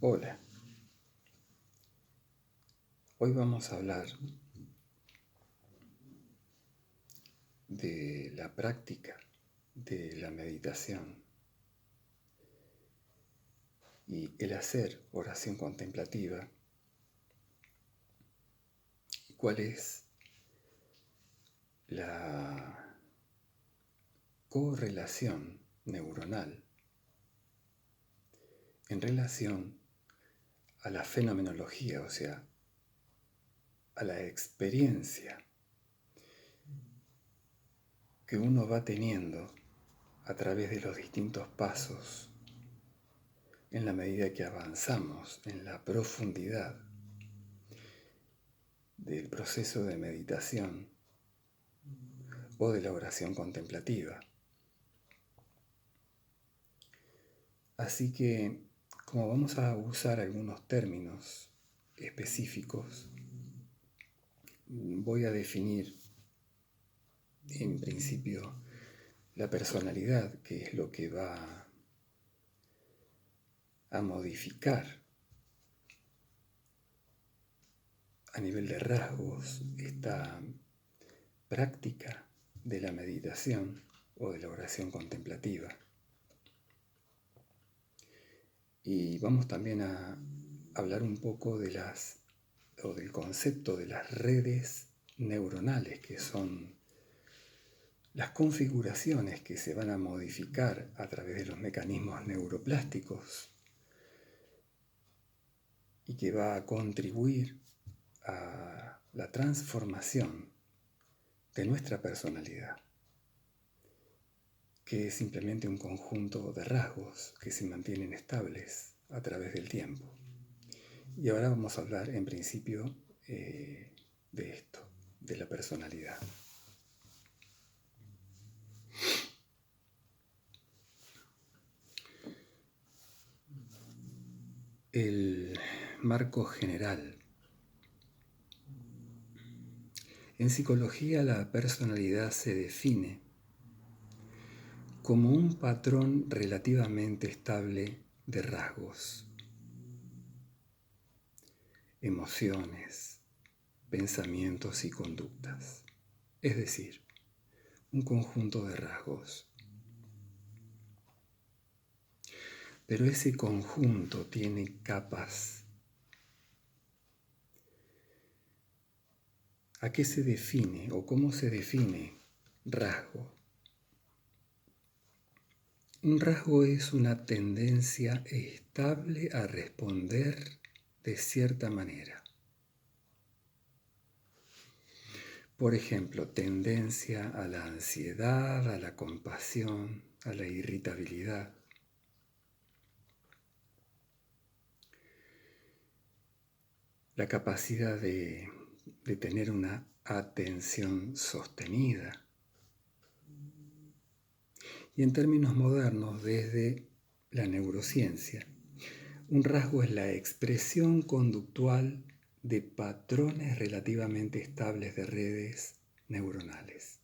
Hola, hoy vamos a hablar de la práctica de la meditación y el hacer oración contemplativa y cuál es la correlación neuronal en relación a la fenomenología, o sea, a la experiencia que uno va teniendo a través de los distintos pasos en la medida que avanzamos en la profundidad del proceso de meditación o de la oración contemplativa. Así que, como vamos a usar algunos términos específicos, voy a definir en principio la personalidad, que es lo que va a modificar a nivel de rasgos esta práctica de la meditación o de la oración contemplativa. Y vamos también a hablar un poco de del concepto de las redes neuronales, que son las configuraciones que se van a modificar a través de los mecanismos neuroplásticos y que va a contribuir a la transformación de nuestra personalidad, que es simplemente un conjunto de rasgos que se mantienen estables a través del tiempo. Y ahora vamos a hablar en principio de esto, de la personalidad. El marco general. En psicología, la personalidad se define como un patrón relativamente estable de rasgos, emociones, pensamientos y conductas, es decir, un conjunto de rasgos. Pero ese conjunto tiene capas. ¿A qué se define o cómo se define rasgo? Un rasgo es una tendencia estable a responder de cierta manera. Por ejemplo, tendencia a la ansiedad, a la compasión, a la irritabilidad. La capacidad de tener una atención sostenida. Y en términos modernos, desde la neurociencia, un rasgo es la expresión conductual de patrones relativamente estables de redes neuronales.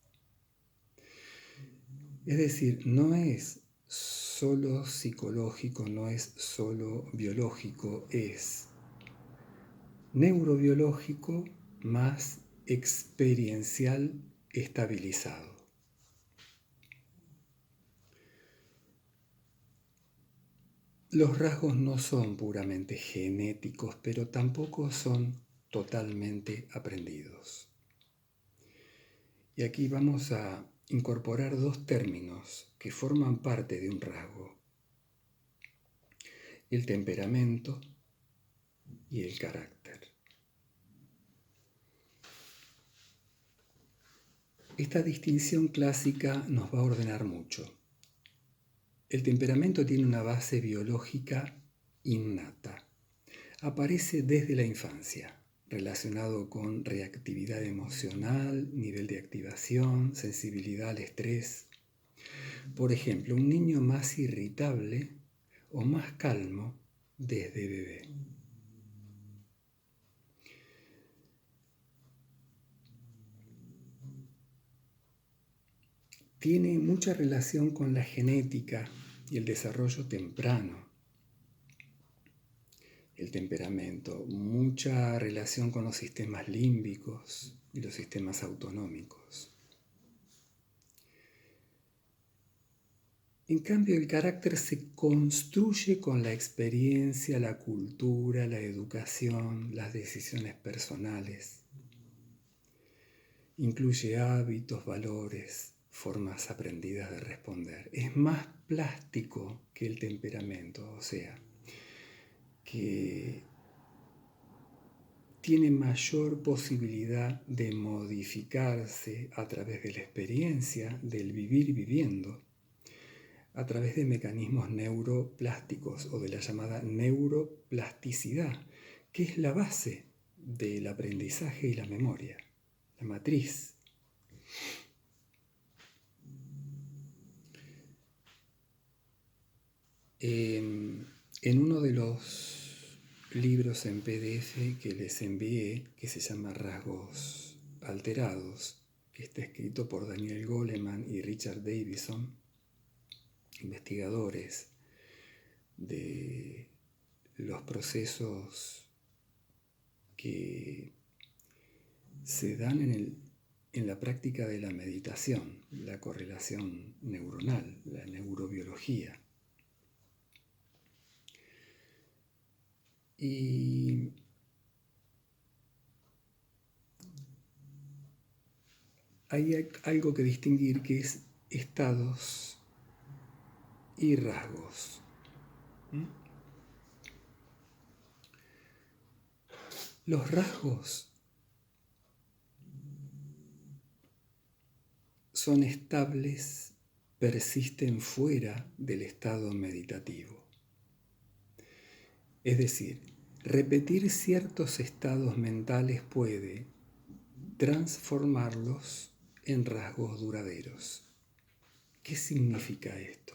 Es decir, no es solo psicológico, no es solo biológico, es neurobiológico más experiencial estabilizado. Los rasgos no son puramente genéticos, pero tampoco son totalmente aprendidos. Y aquí vamos a incorporar dos términos que forman parte de un rasgo: el temperamento y el carácter. Esta distinción clásica nos va a ordenar mucho. El temperamento tiene una base biológica innata. Aparece desde la infancia, relacionado con reactividad emocional, nivel de activación, sensibilidad al estrés. Por ejemplo, un niño más irritable o más calmo desde bebé. Tiene mucha relación con la genética y el desarrollo temprano. el temperamento, mucha relación con los sistemas límbicos y los sistemas autonómicos. En cambio, el carácter se construye con la experiencia, la cultura, la educación, las decisiones personales. Incluye hábitos, valores, formas aprendidas de responder. Es más plástico que el temperamento, o sea, que tiene mayor posibilidad de modificarse a través de la experiencia, del vivir viviendo, a través de mecanismos neuroplásticos o de la llamada neuroplasticidad, que es la base del aprendizaje y la memoria, la matriz. En uno de los libros en PDF que les envié, que se llama Rasgos Alterados, que está escrito por Daniel Goleman y Richard Davidson, investigadores de los procesos que se dan en la práctica de la meditación, la correlación neuronal, la neurobiología. Y hay algo que distinguir, que es estados y rasgos. Los rasgos son estables, persisten fuera del estado meditativo. Es decir, repetir ciertos estados mentales puede transformarlos en rasgos duraderos. ¿Qué significa esto?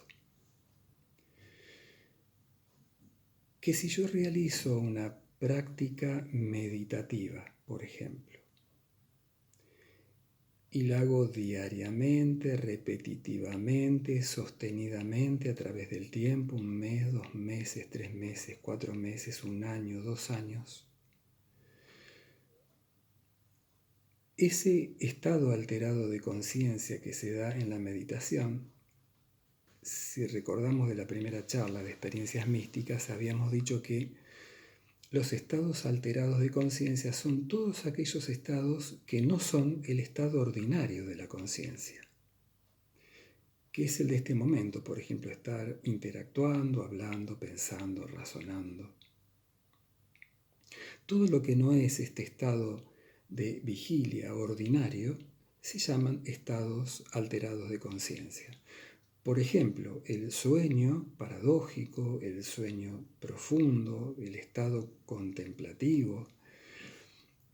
Que si yo realizo una práctica meditativa, por ejemplo, y la hago diariamente, repetitivamente, sostenidamente a través del tiempo, 1 mes, 2 meses, 3 meses, 4 meses, 1 año, 2 años, ese estado alterado de conciencia que se da en la meditación, si recordamos de la primera charla de experiencias místicas, habíamos dicho que los estados alterados de conciencia son todos aquellos estados que no son el estado ordinario de la conciencia, que es el de este momento, por ejemplo, estar interactuando, hablando, pensando, razonando. Todo lo que no es este estado de vigilia ordinario se llaman estados alterados de conciencia. Por ejemplo, el sueño paradójico, el sueño profundo, el estado contemplativo,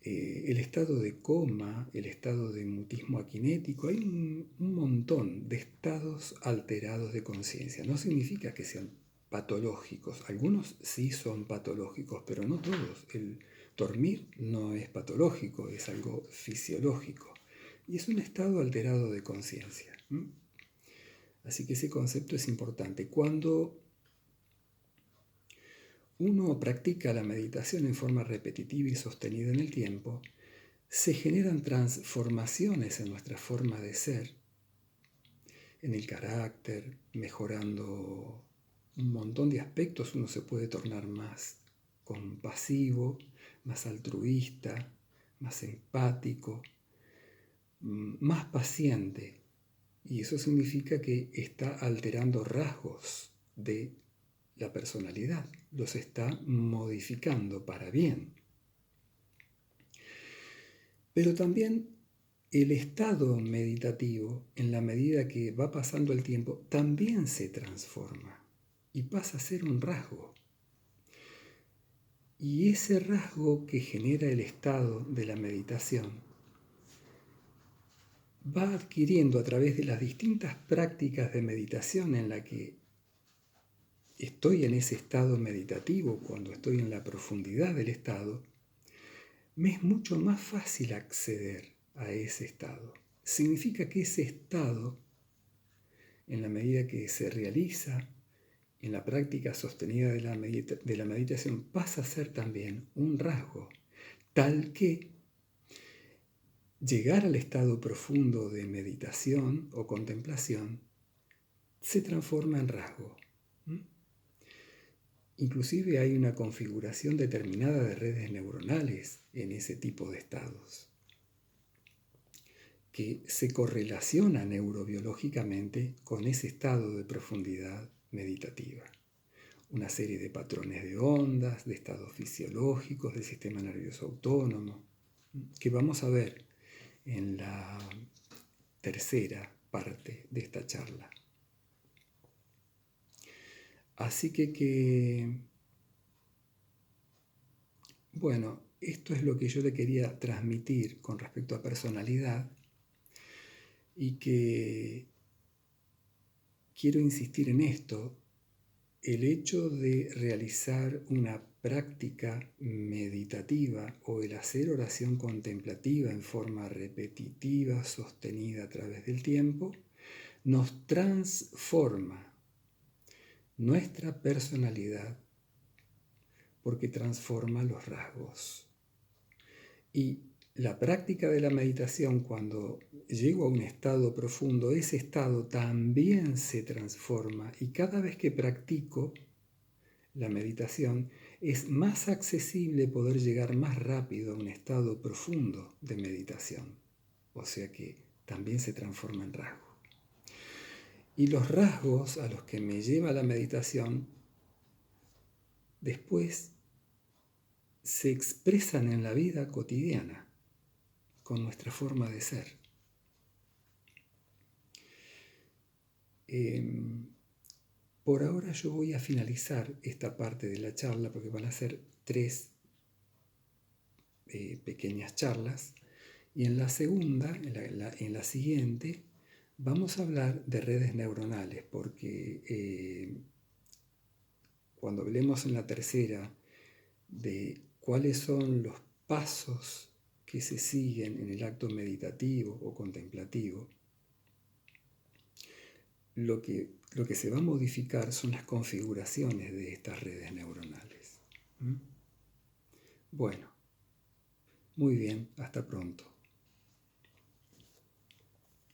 el estado de coma, el estado de mutismo aquinético. Hay un montón de estados alterados de conciencia. No significa que sean patológicos. Algunos sí son patológicos, pero no todos. El dormir no es patológico, es algo fisiológico. Y es un estado alterado de conciencia. Así que ese concepto es importante. Cuando uno practica la meditación en forma repetitiva y sostenida en el tiempo, se generan transformaciones en nuestra forma de ser, en el carácter, mejorando un montón de aspectos. Uno se puede tornar más compasivo, más altruista, más empático, más paciente. Y eso significa que está alterando rasgos de la personalidad, los está modificando para bien. Pero también el estado meditativo, en la medida que va pasando el tiempo, también se transforma y pasa a ser un rasgo. Y ese rasgo que genera el estado de la meditación va adquiriendo a través de las distintas prácticas de meditación en la que estoy en ese estado meditativo, cuando estoy en la profundidad del estado, me es mucho más fácil acceder a ese estado. Significa que ese estado, en la medida que se realiza en la práctica sostenida de la meditación pasa a ser también un rasgo, tal que llegar al estado profundo de meditación o contemplación se transforma en rasgo. Inclusive hay una configuración determinada de redes neuronales en ese tipo de estados, que se correlaciona neurobiológicamente con ese estado de profundidad meditativa. Una serie de patrones de ondas, de estados fisiológicos del sistema nervioso autónomo, que vamos a ver en la tercera parte de esta charla. Así que bueno, esto es lo que yo le quería transmitir con respecto a personalidad, y que quiero insistir en esto. El hecho de realizar una práctica meditativa o el hacer oración contemplativa en forma repetitiva, sostenida a través del tiempo, nos transforma nuestra personalidad porque transforma los rasgos. Y la práctica de la meditación, cuando llego a un estado profundo, ese estado también se transforma, y cada vez que practico la meditación es más accesible poder llegar más rápido a un estado profundo de meditación. O sea que también se transforma en rasgo. Y los rasgos a los que me lleva la meditación después se expresan en la vida cotidiana, con nuestra forma de ser. Por ahora yo voy a finalizar esta parte de la charla porque van a ser 3 pequeñas charlas, y en la segunda, en la siguiente, vamos a hablar de redes neuronales, porque cuando hablemos en la tercera de cuáles son los pasos que se siguen en el acto meditativo o contemplativo, lo que se va a modificar son las configuraciones de estas redes neuronales. Bueno, muy bien, hasta pronto.